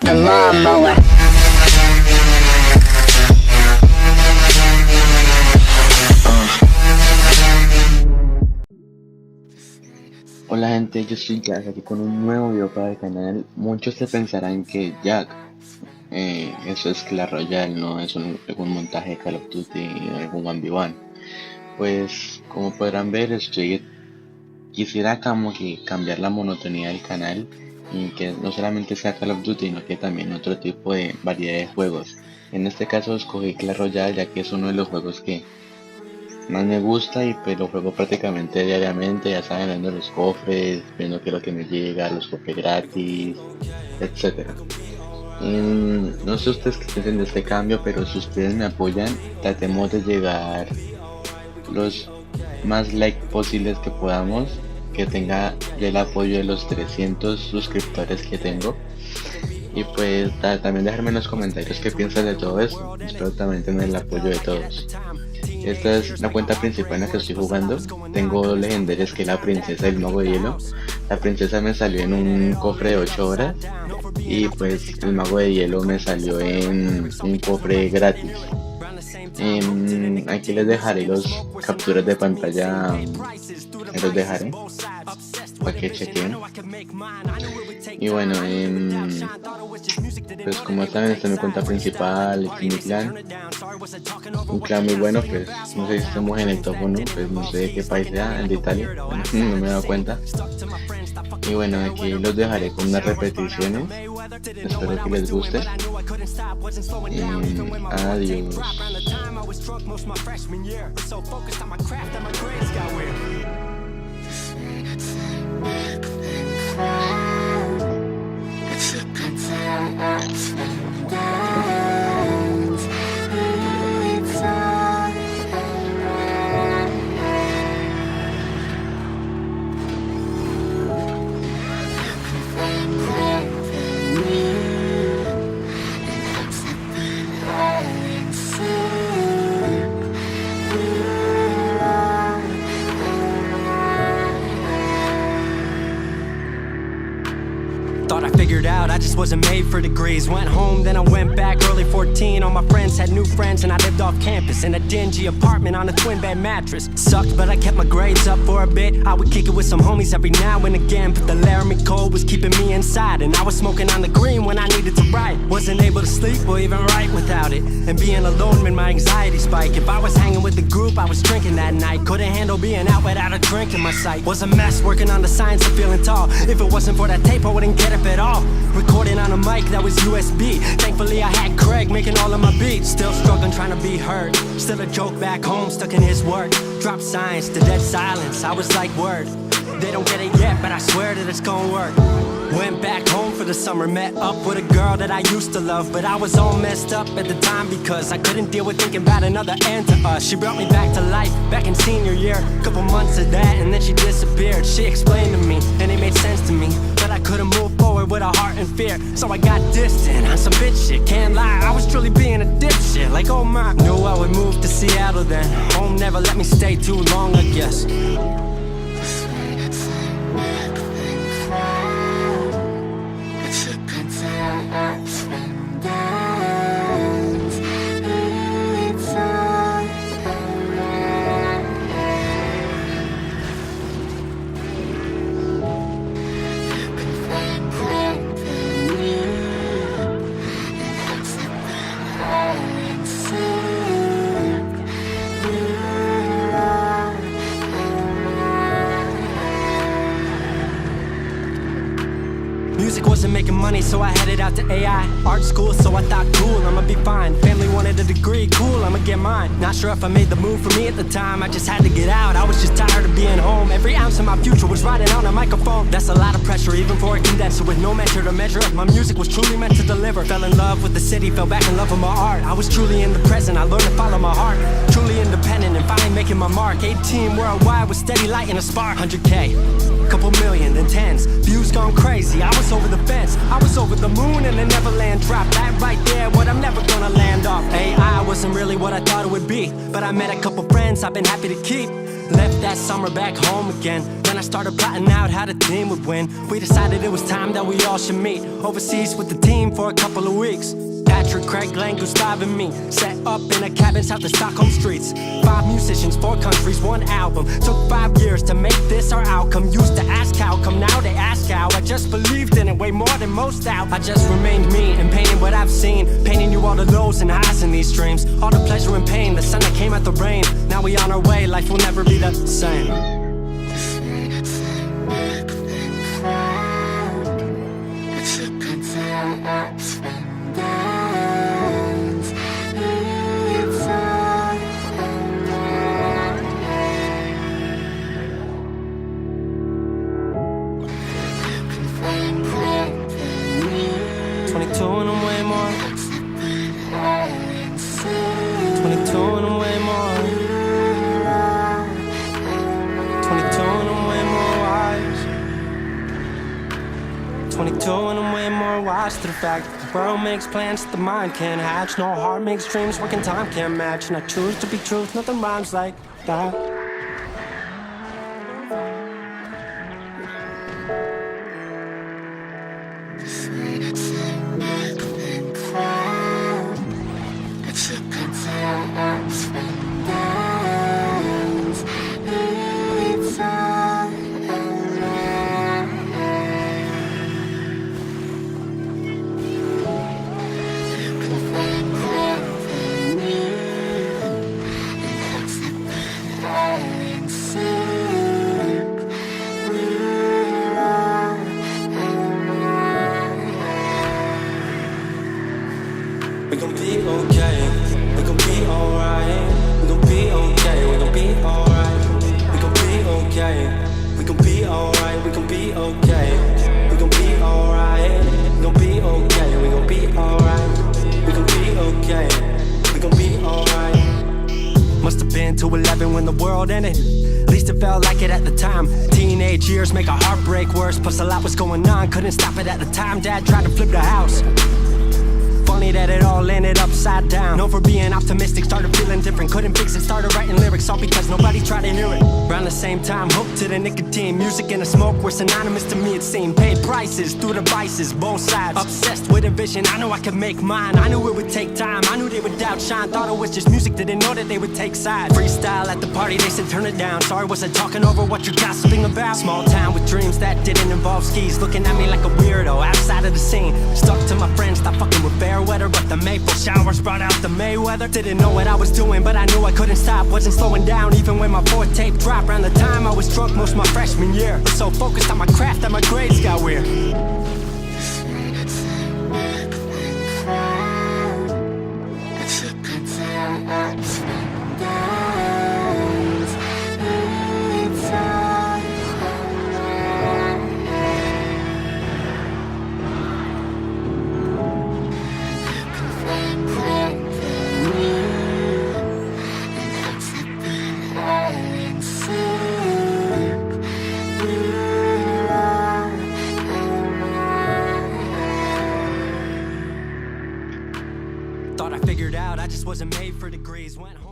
the lawnmower. Hola gente, yo soy Jack aquí con un nuevo video para el canal. Muchos se pensarán que Jack, eso es Clash Royale, no es algún montaje de Call of Duty o algún 1v1. Pues como podrán ver, quisiera como que cambiar la monotonía del canal y que no solamente sea Call of Duty, sino que también otro tipo de variedad de juegos. En este caso escogí Clash Royale ya que es uno de los juegos que más me gusta y pues lo juego prácticamente diariamente, ya saben, viendo los cofres, viendo qué es lo que me llega, los cofres gratis, etcétera. No sé ustedes qué piensan de este cambio, pero si ustedes me apoyan, tratemos de llegar los más likes posibles que podamos, que tenga ya el apoyo de los 300 suscriptores que tengo. Y pues también dejarme en los comentarios qué piensan de todo esto. Espero también tener el apoyo de todos. Esta es la cuenta principal en la que estoy jugando. Tengo legendarias que es la princesa del mago de hielo. La princesa me salió en un cofre de 8 horas. Y pues el mago de hielo me salió en un cofre gratis. Aquí les dejaré los capturas de pantalla. Los dejaré para que chequen. Y bueno, pues como saben, esta es mi cuenta principal, este es mi clan. Un clan muy bueno, pues no sé si estamos en el top 1, pues no sé de qué país sea, el de Italia, no me he dado cuenta. Y bueno, aquí los dejaré con unas repeticiones, espero que les guste. Adiós. Thought I figured out I just wasn't made for degrees. Went home, then I went back early 14. All my friends had new friends and I lived off campus in a dingy apartment on a twin bed mattress. Sucked, but I kept my grades up for a bit. I would kick it with some homies every now and again, but the Laramie cold was keeping me inside, and I was smoking on the green when I needed to write. Wasn't able to sleep or even write without it, and being alone made my anxiety spike. If I was hanging with the group, I was drinking that night. Couldn't handle being out without a drink in my sight. Was a mess working on the science of feeling tall. If it wasn't for that tape, I wouldn't get up at all. Recording on a mic that was USB. Thankfully I had Craig making all of my beats. Still struggling trying to be heard. Still a joke back home stuck in his work. Drop science to dead silence. I was like, word, they don't get it yet, but I swear that it's gonna work. Went back home for the summer, met up with a girl that I used to love, but I was all messed up at the time because I couldn't deal with thinking about another end to us. She brought me back to life, back in senior year. Couple months of that and then she disappeared. She explained to me and it made sense to me, but I couldn't move forward with a heart in fear. So I got distant on some bitch shit, can't lie, I was truly being a dipshit. Like oh my, knew I would move to Seattle then. Home never let me stay too long, I guess. Music wasn't making money, so I headed out to AI art school, so I thought cool, I'ma be fine. Family wanted a degree, cool, I'ma get mine. Not sure if I made the move for me at the time, I just had to get out. I was just tired of being home. Every ounce of my future was riding on a microphone. That's a lot of pressure, even for a condenser with no measure to measure up. My music was truly meant to deliver. Fell in love with the city, fell back in love with my art. I was truly in the present, I learned to follow my heart. Truly independent and finally making my mark. 18 worldwide with steady light and a spark. 100K, couple million, then tens. Views gone crazy, I was over the fence. I was over the moon and the Neverland drop. That right there, what I'm never gonna land off. AI wasn't really what I thought it would be, but I met a couple friends I've been happy to keep. Left that summer back home again. Then I started plotting out how the team would win. We decided it was time that we all should meet overseas with the team for a couple of weeks. Patrick, Craig, Glenn, Gustav and me set up in a cabin south of Stockholm streets. 5 musicians, 4 countries, 1 album. Took 5 years to make this our outcome. Used to ask how come, now they ask how. I just believed in it way more than most out. I just remained me and painted what I've seen. Painting you all the lows and highs in these dreams. All the pleasure and pain, the sun that came out the rain. Now we on our way, life will never be the same. To the fact that the world makes plans that the mind can't hatch. No heart makes dreams working time can't match. And I choose to be truth, nothing rhymes like that. We gon' be okay, we gon' be alright. We gon' be okay, we gon' be alright. We gon' be okay, we gon' be alright. We gon' be okay, we gon' be alright. We gon' be okay, we gon' be alright. We gon' be okay, we gon' be alright. Must have been 2:11 when the world ended. At least it felt like it at the time. Teenage years make a heartbreak worse. Plus a lot was going on, couldn't stop it at the time. Dad tried to flip the house. Funny that it all ended upside down. Known for being optimistic, started feeling different. Couldn't fix it, started writing lyrics, all because nobody tried to hear it. Around the same time, hooked to the nicotine. Music and the smoke were synonymous to me, it seemed. Paid prices through the vices, both sides. Obsessed with a vision, I knew I could make mine. I knew it would take time, I knew they would outshine. Thought it was just music, didn't know that they would take sides. Freestyle at the party, they said turn it down. Sorry, was I talking over what you're gossiping about? Small town with dreams that didn't involve skis. Looking at me like a weirdo, outside of the scene. Stuck to my friends, thought fucking with fair weather. But the maple showers brought out the Mayweather. Didn't know what I was doing, but I knew I couldn't stop. Wasn't slowing down, even when my 4th tape dropped. Around the time I was drunk most of my freshman year. Was so focused on my craft that my grades got weird. Thought I figured out I just wasn't made for degrees. Went home.